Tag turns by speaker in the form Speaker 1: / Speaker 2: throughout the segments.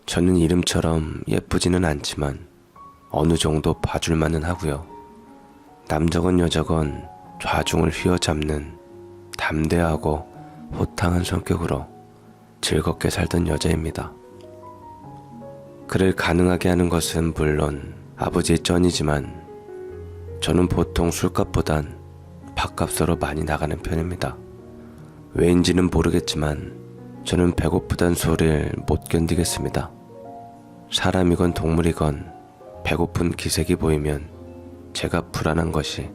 Speaker 1: 저는 이름처럼 예쁘지는 않지만 어느 정도 봐줄만은 하고요. 남자건 여자건 좌중을 휘어잡는 담대하고 호탕한 성격으로 즐겁게 살던 여자입니다. 그를 가능하게 하는 것은 물론 아버지의 쩐이지만 저는 보통 술값보단 밥값으로 많이 나가는 편입니다. 왜인지는 모르겠지만 저는 배고프단 소리를 못 견디겠습니다. 사람이건 동물이건 배고픈 기색이 보이면 제가 불안한 것이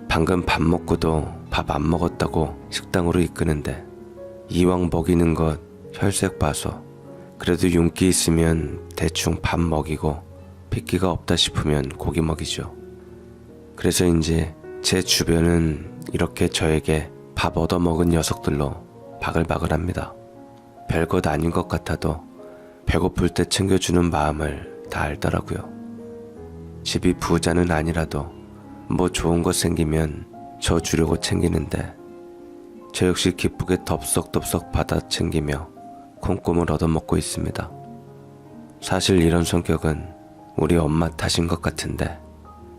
Speaker 1: 방금 밥 먹고도 밥 안 먹었다고 식당으로 이끄는데 이왕 먹이는 것 혈색 봐서 그래도 윤기 있으면 대충 밥 먹이고 핏기가 없다 싶으면 고기 먹이죠. 그래서인지 제 주변은 이렇게 저에게 밥 얻어먹은 녀석들로 바글바글합니다. 별것 아닌 것 같아도 배고플 때 챙겨주는 마음을 다 알더라고요. 집이 부자는 아니라도 뭐 좋은 거 생기면 저 주려고 챙기는데 저 역시 기쁘게 덥석덥석 받아 챙기며 콩고물 얻어먹고 있습니다. 사실 이런 성격은 우리 엄마 탓인 것 같은데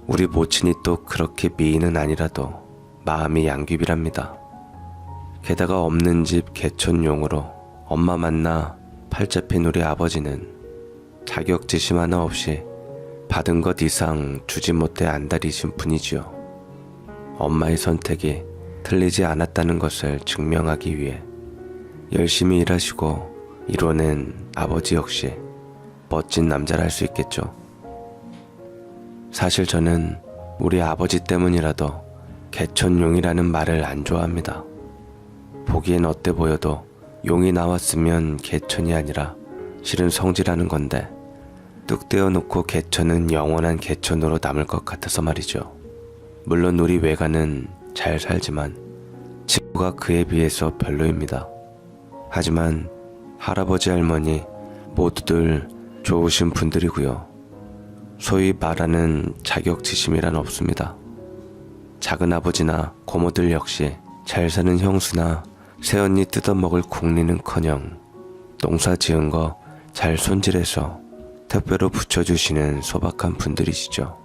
Speaker 1: 우리 모친이 또 그렇게 미인은 아니라도 마음이 양귀비랍니다. 게다가 없는 집 개촌용으로 엄마 만나 팔 잡힌 우리 아버지는 자격지심 하나 없이 받은 것 이상 주지 못해 안달이신 분이지요. 엄마의 선택이 틀리지 않았다는 것을 증명하기 위해 열심히 일하시고 이뤄낸 아버지 역시 멋진 남자라 할 수 있겠죠. 사실 저는 우리 아버지 때문이라도 개천용이라는 말을 안 좋아합니다. 보기엔 어때 보여도 용이 나왔으면 개천이 아니라 실은 성지라는 건데 뚝 떼어놓고 개천은 영원한 개천으로 남을 것 같아서 말이죠. 물론 우리 외가는 잘 살지만 친구가 그에 비해서 별로입니다. 하지만 할아버지 할머니 모두들 좋으신 분들이고요. 소위 말하는 자격지심이란 없습니다. 작은아버지나 고모들 역시 잘 사는 형수나 새언니 뜯어먹을 궁리는커녕 농사 지은 거 잘 손질해서 택배로 붙여주시는 소박한 분들이시죠.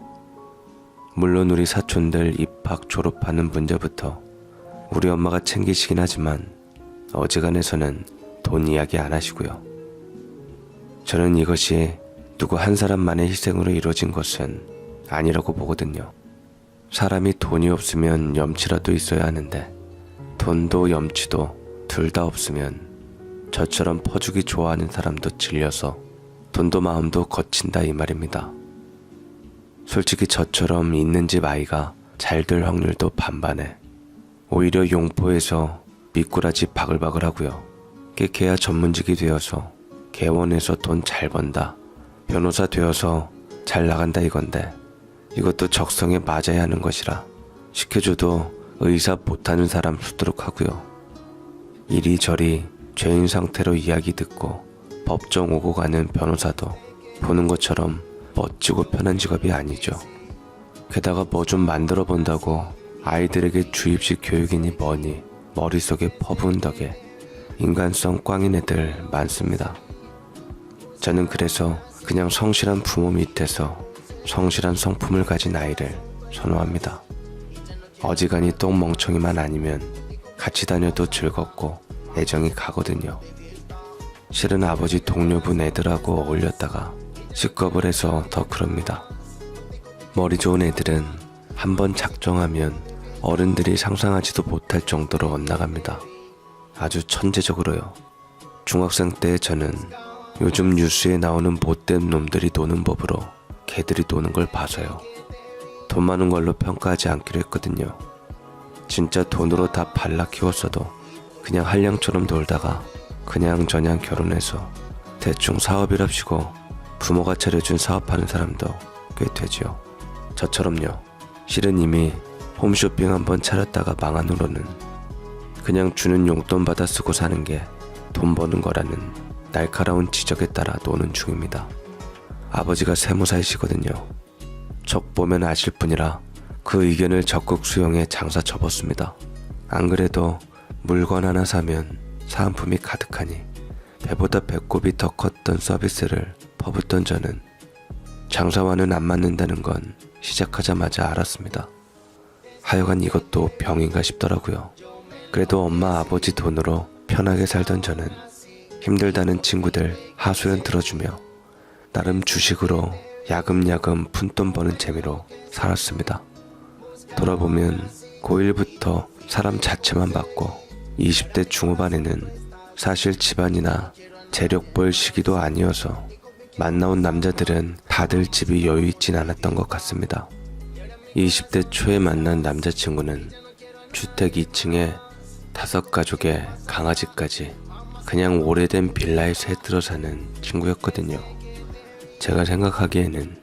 Speaker 1: 물론 우리 사촌들 입학 졸업하는 문제부터 우리 엄마가 챙기시긴 하지만 어지간해서는 돈 이야기 안 하시고요. 저는 이것이 누구 한 사람만의 희생으로 이루어진 것은 아니라고 보거든요. 사람이 돈이 없으면 염치라도 있어야 하는데 돈도 염치도 둘 다 없으면 저처럼 퍼주기 좋아하는 사람도 질려서 돈도 마음도 거친다 이 말입니다. 솔직히 저처럼 있는 집 아이가 잘 될 확률도 반반에 오히려 용포에서 미꾸라지 바글바글하고요. 깨케야 전문직이 되어서 개원에서 돈 잘 번다, 변호사 되어서 잘 나간다 이건데 이것도 적성에 맞아야 하는 것이라 시켜줘도 의사 못하는 사람 수두룩 하고요. 이리저리 죄인 상태로 이야기 듣고 법정 오고 가는 변호사도 보는 것처럼 멋지고 편한 직업이 아니죠. 게다가 뭐 좀 만들어 본다고 아이들에게 주입식 교육이니 뭐니 머릿속에 퍼부은 덕에 인간성 꽝인 애들 많습니다. 저는 그래서 그냥 성실한 부모 밑에서 성실한 성품을 가진 아이를 선호합니다. 어지간히 똥멍청이만 아니면 같이 다녀도 즐겁고 애정이 가거든요. 실은 아버지 동료분 애들하고 어울렸다가 식겁을 해서 더 그럽니다. 머리 좋은 애들은 한번 작정하면 어른들이 상상하지도 못할 정도로 엇나갑니다. 아주 천재적으로요. 중학생 때 저는 요즘 뉴스에 나오는 못된 놈들이 노는 법으로 개들이 노는 걸 봐서요. 돈 많은 걸로 평가하지 않기로 했거든요. 진짜 돈으로 다 발라 키웠어도 그냥 한량처럼 놀다가 그냥저냥 결혼해서 대충 사업이랍시고 부모가 차려준 사업하는 사람도 꽤 되지요. 저처럼요. 실은 이미 홈쇼핑 한번 차렸다가 망한 후로는 그냥 주는 용돈 받아 쓰고 사는 게 돈 버는 거라는 날카로운 지적에 따라 노는 중입니다. 아버지가 세무사이시거든요. 적 보면 아실 뿐이라 그 의견을 적극 수용해 장사 접었습니다. 안 그래도 물건 하나 사면 사은품이 가득하니 배보다 배꼽이 더 컸던 서비스를 퍼붓던 저는 장사와는 안 맞는다는 건 시작하자마자 알았습니다. 하여간 이것도 병인가 싶더라고요. 그래도 엄마 아버지 돈으로 편하게 살던 저는 힘들다는 친구들 하소연 들어주며 나름 주식으로 야금야금 푼돈 버는 재미로 살았습니다. 돌아보면 고1부터 사람 자체만 봤고 20대 중후반에는 사실 집안이나 재력 볼 시기도 아니어서 만나온 남자들은 다들 집이 여유 있진 않았던 것 같습니다. 20대 초에 만난 남자친구는 주택 2층에 5가족의 강아지까지 그냥 오래된 빌라에 새 들어 사는 친구였거든요. 제가 생각하기에는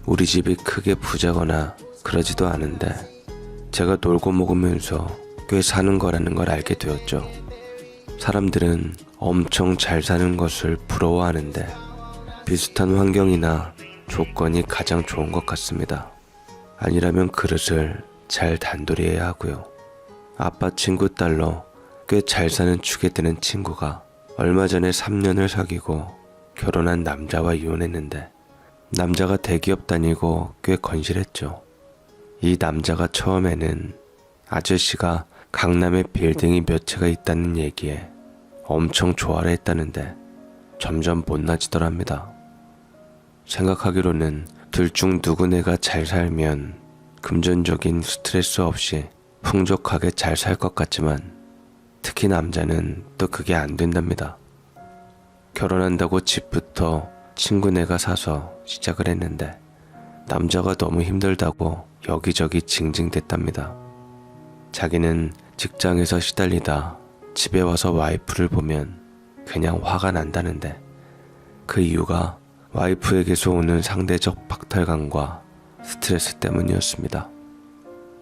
Speaker 1: 우리 집이 크게 부자거나 그러지도 않은데 제가 놀고 먹으면서 꽤 사는 거라는 걸 알게 되었죠. 사람들은 엄청 잘 사는 것을 부러워하는데 비슷한 환경이나 조건이 가장 좋은 것 같습니다. 아니라면 그릇을 잘 단돌이해야 하고요. 아빠 친구 딸로 꽤 잘 사는 축에 드는 친구가 얼마 전에 3년을 사귀고 결혼한 남자와 이혼했는데 남자가 대기업 다니고 꽤 건실했죠. 이 남자가 처음에는 아저씨가 강남에 빌딩이 몇 채가 있다는 얘기에 엄청 좋아를 했다는데 점점 못나지더랍니다. 생각하기로는 둘 중 누구네가 잘 살면 금전적인 스트레스 없이 풍족하게 잘 살 것 같지만 특히 남자는 또 그게 안 된답니다. 결혼한다고 집부터 친구네가 사서 시작을 했는데 남자가 너무 힘들다고 여기저기 징징댔답니다. 자기는 직장에서 시달리다 집에 와서 와이프를 보면 그냥 화가 난다는데 그 이유가 와이프에게서 오는 상대적 박탈감과 스트레스 때문이었습니다.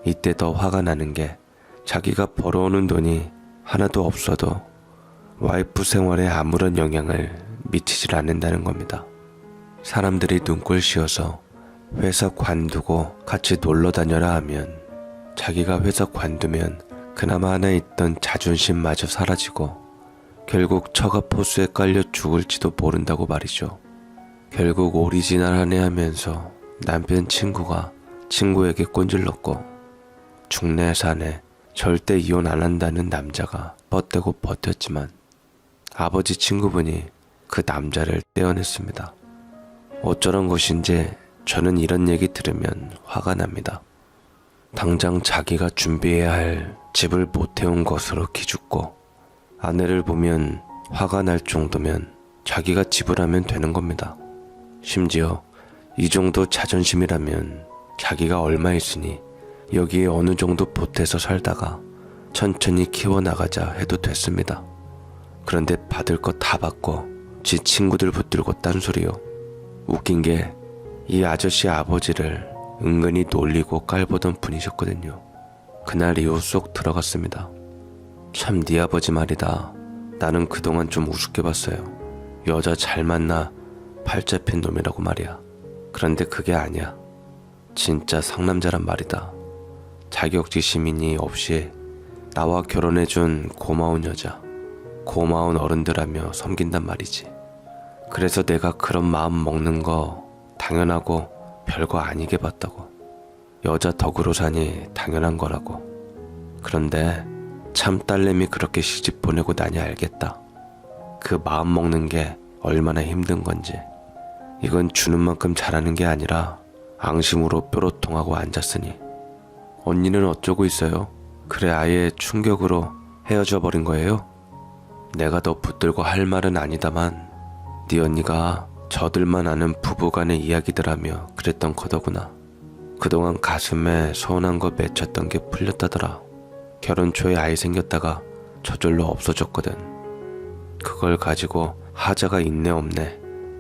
Speaker 1: 이때 더 화가 나는 게 자기가 벌어오는 돈이 하나도 없어도 와이프 생활에 아무런 영향을 미치질 않는다는 겁니다. 사람들이 눈꼴 씌어서 회사 관두고 같이 놀러 다녀라 하면 자기가 회사 관두면 그나마 하나 있던 자존심마저 사라지고 결국 처가 포수에 깔려 죽을지도 모른다고 말이죠. 결국 오리지널하네 하면서 남편 친구가 친구에게 꼰질렀고 죽내 사내 절대 이혼 안 한다는 남자가 뻗대고 버텼지만 아버지 친구분이 그 남자를 떼어냈습니다. 어쩌란 것인지 저는 이런 얘기 들으면 화가 납니다. 당장 자기가 준비해야 할 집을 못 해온 것으로 기죽고 아내를 보면 화가 날 정도면 자기가 지불하면 되는 겁니다. 심지어 이 정도 자존심이라면 자기가 얼마 있으니 여기에 어느 정도 보태서 살다가 천천히 키워나가자 해도 됐습니다. 그런데 받을 거 다 받고 지 친구들 붙들고 딴소리요. 웃긴 게 이 아저씨 아버지를 은근히 놀리고 깔보던 분이셨거든요. 그날 이후 쏙 들어갔습니다. 참 네 아버지 말이다. 나는 그동안 좀 우습게 봤어요. 여자 잘 만나 팔 잡힌 놈이라고 말이야. 그런데 그게 아니야. 진짜 상남자란 말이다. 자격지심이니 없이 나와 결혼해준 고마운 여자, 고마운 어른들하며 섬긴단 말이지. 그래서 내가 그런 마음 먹는 거 당연하고 별거 아니게 봤다고. 여자 덕으로 사니 당연한 거라고. 그런데 참 딸내미 그렇게 시집 보내고 나니 알겠다. 그 마음 먹는 게 얼마나 힘든 건지. 이건 주는 만큼 잘하는 게 아니라 앙심으로 뾰로통하고 앉았으니. 언니는 어쩌고 있어요? 그래 아예 충격으로 헤어져 버린 거예요? 내가 더 붙들고 할 말은 아니다만 네 언니가 저들만 아는 부부간의 이야기들하며 그랬던 거더구나. 그동안 가슴에 서운한 거 맺혔던 게 풀렸다더라. 결혼 초에 아이 생겼다가 저절로 없어졌거든. 그걸 가지고 하자가 있네 없네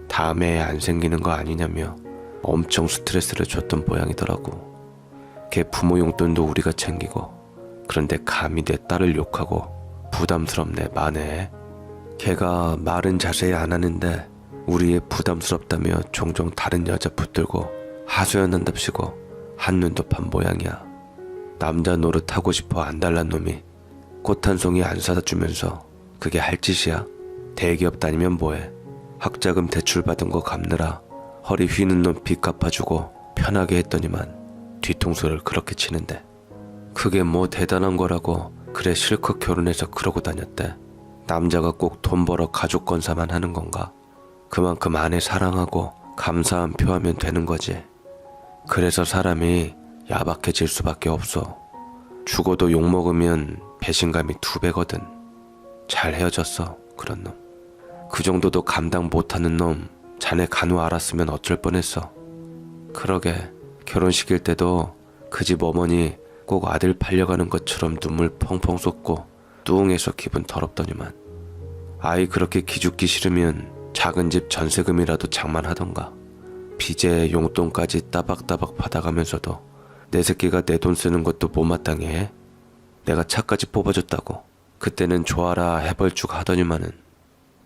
Speaker 1: 다음에 안 생기는 거 아니냐며 엄청 스트레스를 줬던 모양이더라고. 걔 부모 용돈도 우리가 챙기고 그런데 감히 내 딸을 욕하고 부담스럽네 마네. 걔가 말은 자세히 안 하는데 우리의 부담스럽다며 종종 다른 여자 붙들고 하소연한답시고 한눈도 판 모양이야. 남자 노릇하고 싶어 안달난 놈이 꽃 한 송이 안 사다 주면서 그게 할 짓이야? 대기업 다니면 뭐해. 학자금 대출 받은 거 갚느라 허리 휘는 놈 빚 갚아주고 편하게 했더니만 뒤통수를 그렇게 치는데 그게 뭐 대단한 거라고 그래 실컷 결혼해서 그러고 다녔대. 남자가 꼭 돈 벌어 가족 건사만 하는 건가? 그만큼 아내 사랑하고 감사한 표하면 되는 거지. 그래서 사람이 야박해질 수밖에 없어. 죽어도 욕먹으면 배신감이 2배거든. 잘 헤어졌어 그런 놈. 그 정도도 감당 못하는 놈 자네 간우 알았으면 어쩔 뻔했어. 그러게 결혼식일 때도 그 집 어머니 꼭 아들 팔려가는 것처럼 눈물 펑펑 쏟고 뚱해서 기분 더럽더니만. 아이 그렇게 기죽기 싫으면 작은 집 전세금이라도 장만하던가. 빚에 용돈까지 따박따박 받아가면서도 내 새끼가 내 돈 쓰는 것도 못마땅해 해? 내가 차까지 뽑아줬다고 그때는 좋아라 해벌쭉 하더니만은.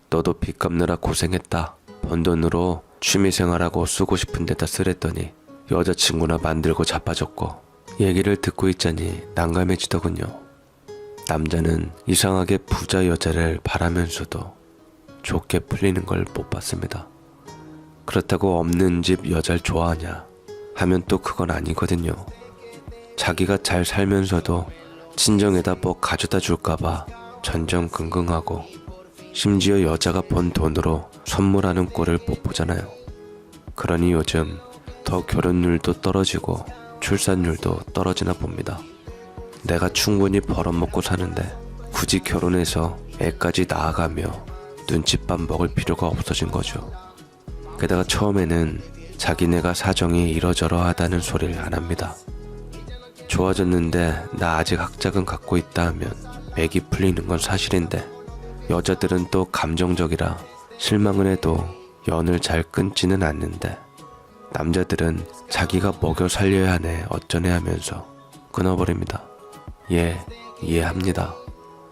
Speaker 1: 너도 빚 갚느라 고생했다. 번 돈으로 취미생활하고 쓰고 싶은 데다 쓰랬더니 여자친구나 만들고 자빠졌고. 얘기를 듣고 있자니 난감해지더군요. 남자는 이상하게 부자 여자를 바라면서도 좋게 풀리는 걸 못 봤습니다. 그렇다고 없는 집 여자를 좋아하냐 하면 또 그건 아니거든요. 자기가 잘 살면서도 친정에다 뭐 가져다 줄까봐 전전긍긍하고 심지어 여자가 번 돈으로 선물하는 꼴을 못 보잖아요. 그러니 요즘 더 결혼율도 떨어지고 출산율도 떨어지나 봅니다. 내가 충분히 벌어먹고 사는데 굳이 결혼해서 애까지 낳아가며 눈칫밥 먹을 필요가 없어진 거죠. 게다가 처음에는 자기네가 사정이 이러저러하다는 소리를 안 합니다. 좋아졌는데 나 아직 학자금 갖고 있다 하면 맥이 풀리는 건 사실인데 여자들은 또 감정적이라 실망을 해도 연을 잘 끊지는 않는데 남자들은 자기가 먹여 살려야 하네 어쩌네 하면서 끊어버립니다. 예, 이해합니다.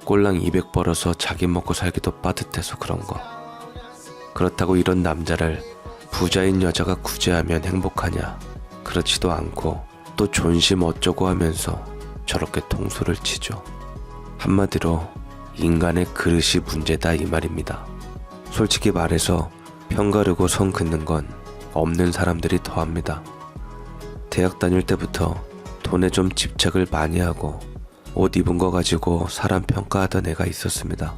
Speaker 1: 꼴랑 200 벌어서 자기 먹고 살기도 빠듯해서 그런 거. 그렇다고 이런 남자를 부자인 여자가 구제하면 행복하냐? 그렇지도 않고 또 존심 어쩌고 하면서 저렇게 통수를 치죠. 한마디로 인간의 그릇이 문제다 이 말입니다. 솔직히 말해서 편가르고 성 긋는 건 없는 사람들이 더합니다. 대학 다닐 때부터 돈에 좀 집착을 많이 하고 옷 입은 거 가지고 사람 평가하던 애가 있었습니다.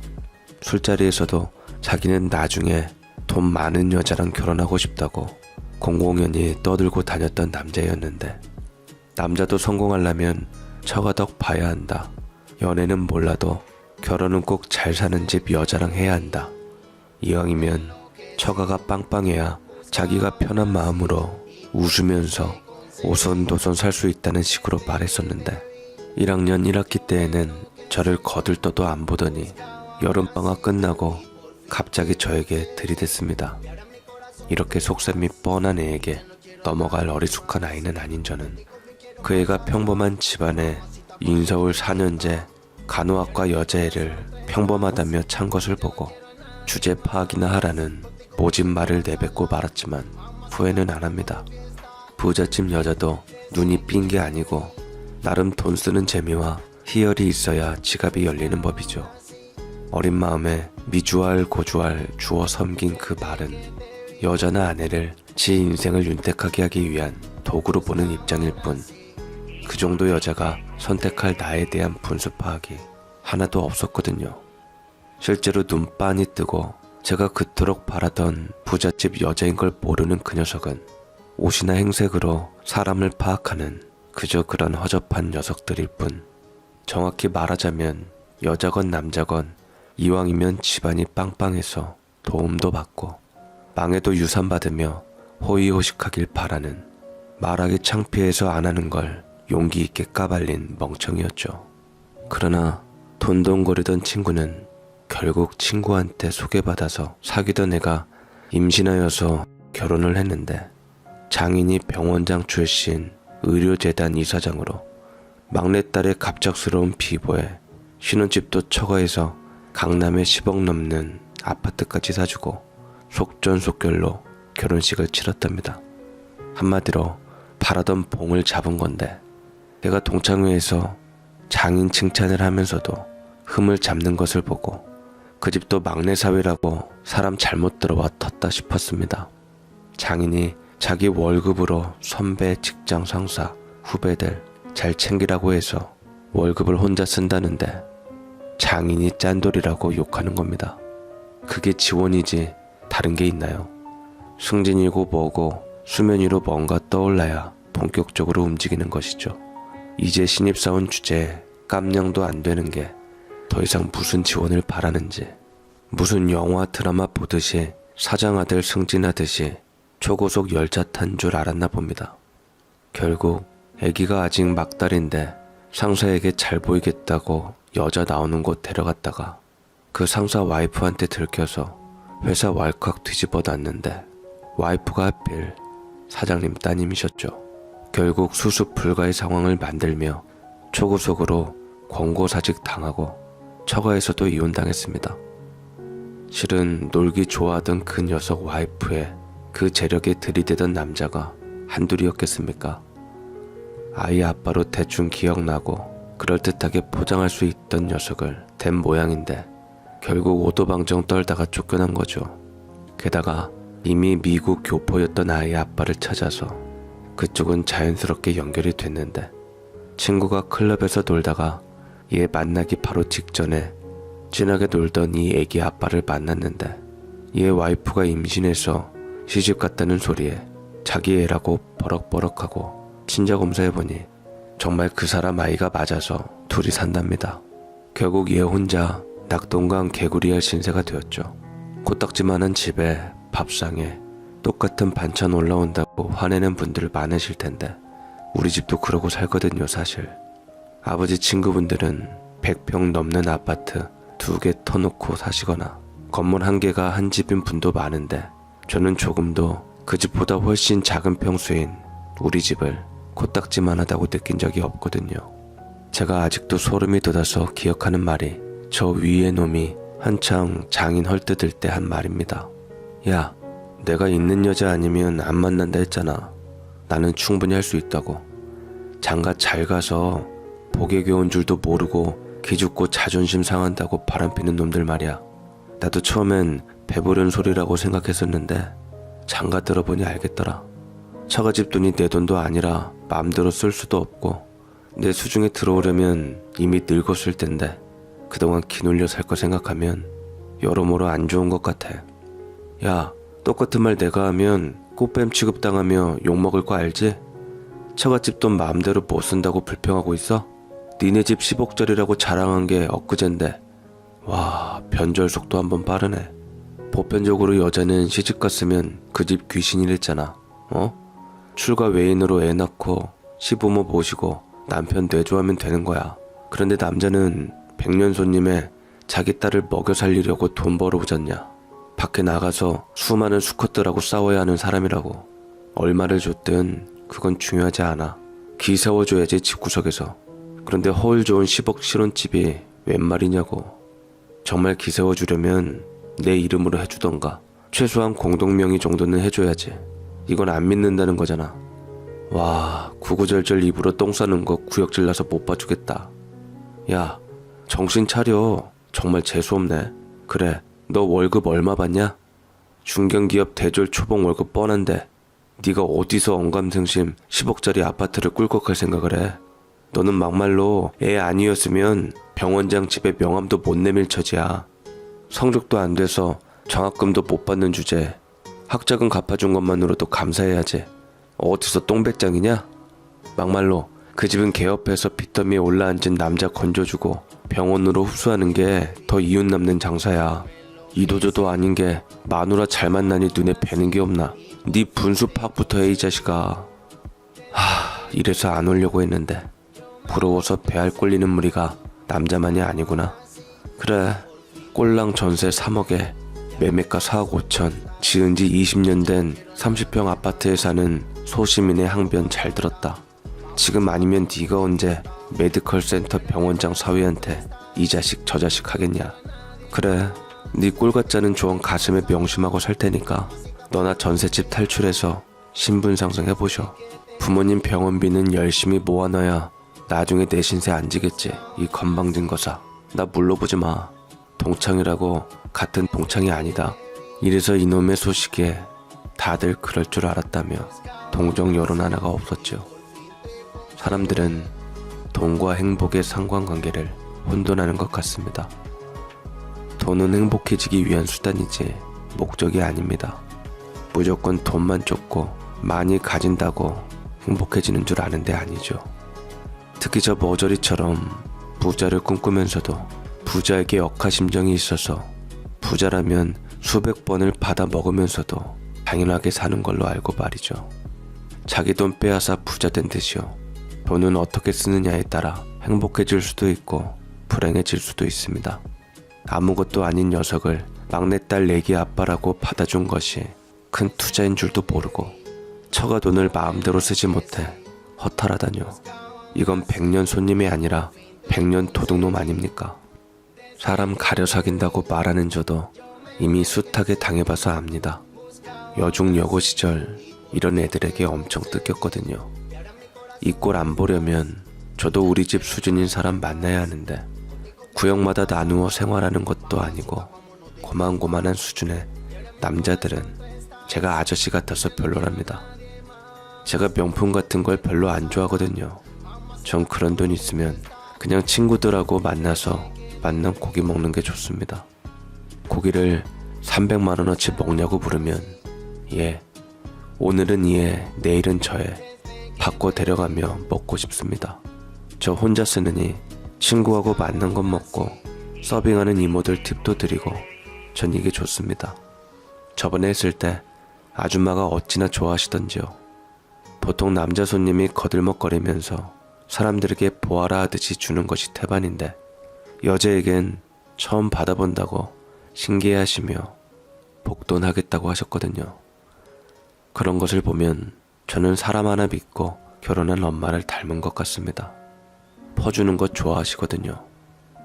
Speaker 1: 술자리에서도 자기는 나중에 돈 많은 여자랑 결혼하고 싶다고 공공연히 떠들고 다녔던 남자였는데 남자도 성공하려면 처가덕 봐야 한다. 연애는 몰라도 결혼은 꼭 잘 사는 집 여자랑 해야 한다. 이왕이면 처가가 빵빵해야 자기가 편한 마음으로 웃으면서 오손도손 살 수 있다는 식으로 말했었는데 1학년 1학기 때에는 저를 거들떠도 안 보더니 여름방학 끝나고 갑자기 저에게 들이댔습니다. 이렇게 속셈이 뻔한 애에게 넘어갈 어리숙한 아이는 아닌 저는 그 애가 평범한 집안에 인서울 4년제 간호학과 여자애를 평범하다며 찬 것을 보고 주제 파악이나 하라는 모진 말을 내뱉고 말았지만 후회는 안 합니다. 부잣집 여자도 눈이 삔 게 아니고 나름 돈 쓰는 재미와 희열이 있어야 지갑이 열리는 법이죠. 어린 마음에 미주알 고주알 주어 섬긴 그 말은 여자나 아내를 지 인생을 윤택하게 하기 위한 도구로 보는 입장일 뿐 그 정도 여자가 선택할 나에 대한 분수 파악이 하나도 없었거든요. 실제로 눈 빤히 뜨고 제가 그토록 바라던 부잣집 여자인 걸 모르는 그 녀석은 옷이나 행색으로 사람을 파악하는 그저 그런 허접한 녀석들일 뿐 정확히 말하자면 여자건 남자건 이왕이면 집안이 빵빵해서 도움도 받고 망해도 유산받으며 호의호식하길 바라는 말하기 창피해서 안 하는 걸 용기 있게 까발린 멍청이였죠. 그러나 돈돈거리던 친구는 결국 친구한테 소개받아서 사귀던 애가 임신하여서 결혼을 했는데 장인이 병원장 출신 의료재단 이사장으로 막내딸의 갑작스러운 비보에 신혼집도 처가해서 강남에 10억 넘는 아파트까지 사주고 속전속결로 결혼식을 치렀답니다. 한마디로 바라던 봉을 잡은 건데 내가 동창회에서 장인 칭찬을 하면서도 흠을 잡는 것을 보고 그 집도 막내 사위라고 사람 잘못 들어와 텄다 싶었습니다. 장인이 자기 월급으로 선배, 직장 상사, 후배들 잘 챙기라고 해서 월급을 혼자 쓴다는데 장인이 짠돌이라고 욕하는 겁니다. 그게 지원이지 다른 게 있나요? 승진이고 뭐고 수면 위로 뭔가 떠올라야 본격적으로 움직이는 것이죠. 이제 신입사원 주제에 깜냥도 안 되는 게 더 이상 무슨 지원을 바라는지, 무슨 영화 드라마 보듯이 사장아들 승진하듯이 초고속 열차 탄 줄 알았나 봅니다. 결국 애기가 아직 막달인데 상사에게 잘 보이겠다고 여자 나오는 곳 데려갔다가 그 상사 와이프한테 들켜서 회사 왈칵 뒤집어 놨는데 와이프가 하필 사장님 따님이셨죠. 결국 수습 불가의 상황을 만들며 초고속으로 권고사직 당하고 처가에서도 이혼당했습니다. 실은 놀기 좋아하던 그 녀석 와이프의 그 재력에 들이대던 남자가 한둘이었겠습니까? 아이 아빠로 대충 기억나고 그럴듯하게 포장할 수 있던 녀석을 댄 모양인데 결국 오도방정 떨다가 쫓겨난 거죠. 게다가 이미 미국 교포였던 아이 아빠를 찾아서 그쪽은 자연스럽게 연결이 됐는데 친구가 클럽에서 놀다가 얘 만나기 바로 직전에 진하게 놀던 이 애기 아빠를 만났는데 얘 와이프가 임신해서 시집 갔다는 소리에 자기 애라고 버럭버럭하고 친자 검사해보니 정말 그 사람 아이가 맞아서 둘이 산답니다. 결국 얘 혼자 낙동강 개구리알 신세가 되었죠. 코딱지만한 집에 밥상에 똑같은 반찬 올라온다고 화내는 분들 많으실 텐데 우리 집도 그러고 살거든요. 사실 아버지 친구분들은 100평 넘는 아파트 2개 터놓고 사시거나 건물 1개가 한 집인 분도 많은데 저는 조금도 그 집보다 훨씬 작은 평수인 우리 집을 코딱지만하다고 느낀 적이 없거든요. 제가 아직도 소름이 돋아서 기억하는 말이 저 위의 놈이 한창 장인 헐뜯을 때 한 말입니다. 야, 내가 있는 여자 아니면 안 만난다 했잖아. 나는 충분히 할 수 있다고. 장가 잘 가서 복에 겨운 줄도 모르고 기죽고 자존심 상한다고 바람피는 놈들 말이야. 나도 처음엔 배부른 소리라고 생각했었는데 장가 들어보니 알겠더라. 처가집 돈이 내 돈도 아니라 마음대로 쓸 수도 없고 내 수중에 들어오려면 이미 늙었을 텐데 그동안 기놀려 살 거 생각하면 여러모로 안 좋은 것 같아. 야, 똑같은 말 내가 하면 꽃뱀 취급당하며 욕먹을 거 알지? 처갓집 돈 마음대로 못 쓴다고 불평하고 있어? 니네 집 10억짜리라고 자랑한 게 엊그젠데. 와, 변절 속도 한번 빠르네. 보편적으로 여자는 시집 갔으면 그 집 귀신이랬잖아. 출가 외인으로 애 낳고 시부모 모시고 남편 내조하면 되는 거야. 그런데 남자는 백년 손님에 자기 딸을 먹여 살리려고 돈 벌어보잖냐. 밖에 나가서 수많은 수컷들하고 싸워야 하는 사람이라고. 얼마를 줬든 그건 중요하지 않아. 기 세워줘야지 집구석에서. 그런데 허울 좋은 10억 실혼집이 웬 말이냐고. 정말 기 세워주려면 내 이름으로 해주던가 최소한 공동명의 정도는 해줘야지. 이건 안 믿는다는 거잖아. 와, 구구절절 입으로 똥 싸는 거 구역질 나서 못 봐주겠다. 야, 정신 차려. 정말 재수없네. 그래, 너 월급 얼마 받냐? 중견기업 대졸 초봉 월급 뻔한데 네가 어디서 언감생심 10억짜리 아파트를 꿀꺽할 생각을 해. 너는 막말로 애 아니었으면 병원장 집에 명함도 못 내밀 처지야. 성적도 안 돼서 장학금도 못 받는 주제에 학자금 갚아준 것만으로도 감사해야지. 어디서 똥배짱이냐? 막말로 그 집은 개업해서 빚더미에 올라앉은 남자 건져주고 병원으로 흡수하는 게 더 이웃 남는 장사야. 이도저도 아닌 게 마누라 잘 만나니 눈에 뵈는 게 없나. 네 분수 파악부터 해 이 자식아. 이래서 안 오려고 했는데 부러워서 배알 꼴리는 무리가 남자만이 아니구나. 그래, 꼴랑 전세 3억에 매매가 4억 5천, 지은 지 20년 된 30평 아파트에 사는 소시민의 항변 잘 들었다. 지금 아니면 네가 언제 메디컬 센터 병원장 사위한테 이 자식 저 자식 하겠냐. 그래, 네 꼴같자는 조언 가슴에 명심하고 살 테니까 너나 전셋집 탈출해서 신분 상승해보셔. 부모님 병원비는 열심히 모아놔야 나중에 내 신세 안 지겠지. 이 건방진 거사. 나 물러보지 마. 동창이라고 같은 동창이 아니다. 이래서 이놈의 소식에 다들 그럴 줄 알았다며 동정 여론 하나가 없었죠. 사람들은 돈과 행복의 상관관계를 혼돈하는 것 같습니다. 돈은 행복해지기 위한 수단이지 목적이 아닙니다. 무조건 돈만 쫓고 많이 가진다고 행복해지는 줄 아는데 아니죠. 특히 저 머저리처럼 부자를 꿈꾸면서도 부자에게 억하심정이 있어서 부자라면 수백 번을 받아 먹으면서도 당연하게 사는 걸로 알고 말이죠. 자기 돈 빼앗아 부자 된 듯이요. 돈은 어떻게 쓰느냐에 따라 행복해질 수도 있고 불행해질 수도 있습니다. 아무것도 아닌 녀석을 막내딸 내기 아빠라고 받아준 것이 큰 투자인 줄도 모르고 처가 돈을 마음대로 쓰지 못해 허탈하다뇨. 이건 백년 손님이 아니라 백년 도둑놈 아닙니까? 사람 가려 사귄다고 말하는 저도 이미 숱하게 당해봐서 압니다. 여중 여고 시절 이런 애들에게 엄청 뜯겼거든요. 이 꼴 안 보려면 저도 우리 집 수준인 사람 만나야 하는데 구역마다 나누어 생활하는 것도 아니고 고만고만한 수준의 남자들은 제가 아저씨 같아서 별로랍니다. 제가 명품 같은 걸 별로 안 좋아하거든요. 전 그런 돈 있으면 그냥 친구들하고 만나서 만난 고기 먹는 게 좋습니다. 고기를 300만 원어치 먹냐고 물으면 예, 오늘은 예, 내일은 저에 바꿔 데려가며 먹고 싶습니다. 저 혼자 쓰느니 친구하고 만난 것 먹고 서빙하는 이모들 팁도 드리고 전 이게 좋습니다. 저번에 했을 때 아줌마가 어찌나 좋아하시던지요. 보통 남자 손님이 거들먹거리면서 사람들에게 보아라 하듯이 주는 것이 태반인데 여자에겐 처음 받아본다고 신기해하시며 복돈하겠다고 하셨거든요. 그런 것을 보면 저는 사람 하나 믿고 결혼한 엄마를 닮은 것 같습니다. 퍼주는 것 좋아하시거든요.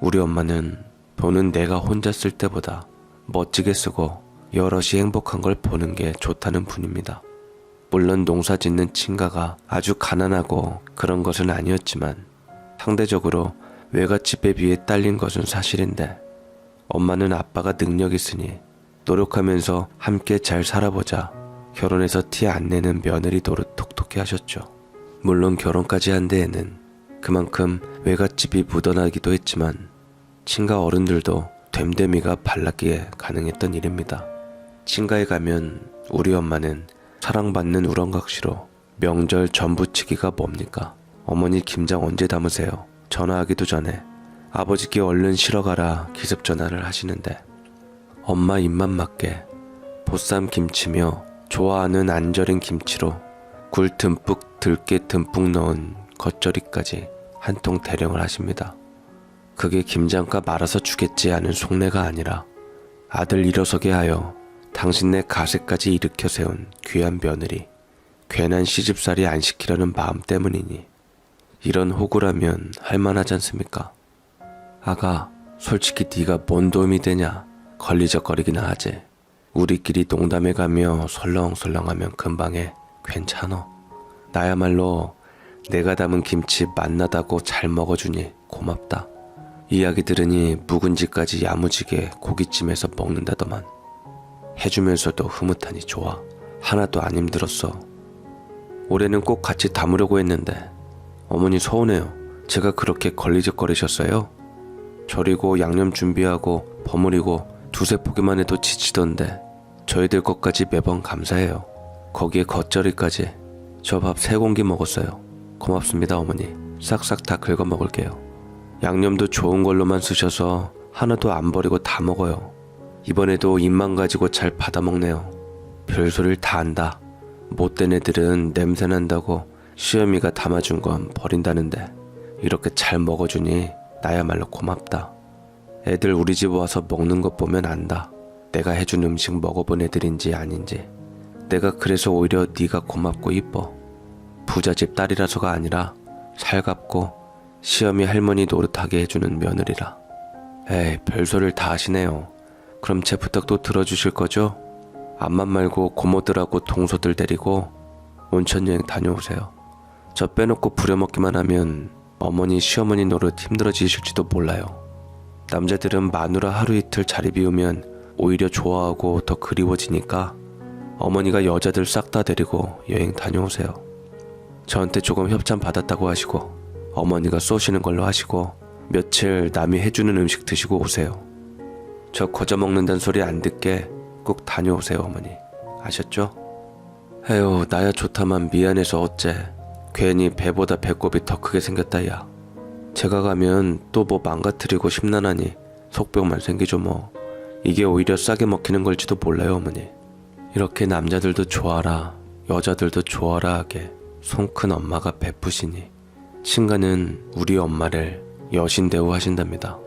Speaker 1: 우리 엄마는 돈은 내가 혼자 쓸 때보다 멋지게 쓰고 여럿이 행복한 걸 보는 게 좋다는 분입니다. 물론 농사 짓는 친가가 아주 가난하고 그런 것은 아니었지만 상대적으로 외갓집에 비해 딸린 것은 사실인데 엄마는 아빠가 능력 있으니 노력하면서 함께 잘 살아보자 결혼해서 티 안 내는 며느리 노릇 톡톡히 하셨죠. 물론 결혼까지 한 데에는 그만큼 외갓집이 묻어나기도 했지만 친가 어른들도 됨됨이가 발랐기에 가능했던 일입니다. 친가에 가면 우리 엄마는 사랑받는 우렁각시로 명절 전부치기가 뭡니까? 어머니 김장 언제 담으세요? 전화하기도 전에 아버지께 얼른 실어가라 기습 전화를 하시는데 엄마 입맛 맞게 보쌈 김치며 좋아하는 안 절인 김치로 굴 듬뿍 들깨 듬뿍 넣은 겉절이까지 한 통 대령을 하십니다. 그게 김장가 말아서 주겠지 하는 속내가 아니라 아들 일어서게 하여 당신네 가세까지 일으켜 세운 귀한 며느리, 괜한 시집살이 안 시키려는 마음 때문이니 이런 호구라면 할만하지 않습니까? 아가, 솔직히 네가 뭔 도움이 되냐? 걸리적거리기나 하지. 우리끼리 농담해가며 설렁설렁하면 금방에 괜찮어. 나야말로 내가 담은 김치 맛나다고 잘 먹어주니 고맙다. 이야기 들으니 묵은지까지 야무지게 고깃집에서 먹는다더만. 해주면서도 흐뭇하니 좋아. 하나도 안 힘들었어. 올해는 꼭 같이 담으려고 했는데 어머니 서운해요. 제가 그렇게 걸리적거리셨어요? 절이고 양념 준비하고 버무리고 두세 포기만 해도 지치던데 저희들 것까지 매번 감사해요. 거기에 겉절이까지. 저 밥 3공기 먹었어요. 고맙습니다 어머니. 싹싹 다 긁어 먹을게요. 양념도 좋은 걸로만 쓰셔서 하나도 안 버리고 다 먹어요. 이번에도 입만 가지고 잘 받아먹네요. 별소리를 다 한다. 못된 애들은 냄새난다고 시어미가 담아준 건 버린다는데 이렇게 잘 먹어주니 나야말로 고맙다. 애들 우리 집 와서 먹는 것 보면 안다. 내가 해준 음식 먹어본 애들인지 아닌지. 내가 그래서 오히려 네가 고맙고 이뻐. 부잣집 딸이라서가 아니라 살갑고 시어미 할머니 노릇하게 해주는 며느리라. 에이, 별소리를 다 하시네요. 그럼 제 부탁도 들어주실 거죠? 암만 말고 고모들하고 동서들 데리고 온천여행 다녀오세요. 저 빼놓고 부려먹기만 하면 어머니 시어머니 노릇 힘들어지실지도 몰라요. 남자들은 마누라 하루 이틀 자리 비우면 오히려 좋아하고 더 그리워지니까 어머니가 여자들 싹 다 데리고 여행 다녀오세요. 저한테 조금 협찬 받았다고 하시고 어머니가 쏘시는 걸로 하시고 며칠 남이 해주는 음식 드시고 오세요. 저 거저 먹는다는 소리 안 듣게 꼭 다녀오세요, 어머니. 아셨죠? 에휴, 나야 좋다만 미안해서 어째. 괜히 배보다 배꼽이 더 크게 생겼다, 야. 제가 가면 또 뭐 망가뜨리고 심란하니 속병만 생기죠 뭐. 이게 오히려 싸게 먹히는 걸지도 몰라요, 어머니. 이렇게 남자들도 좋아라, 여자들도 좋아라 하게 손 큰 엄마가 베푸시니 친가는 우리 엄마를 여신 대우하신답니다.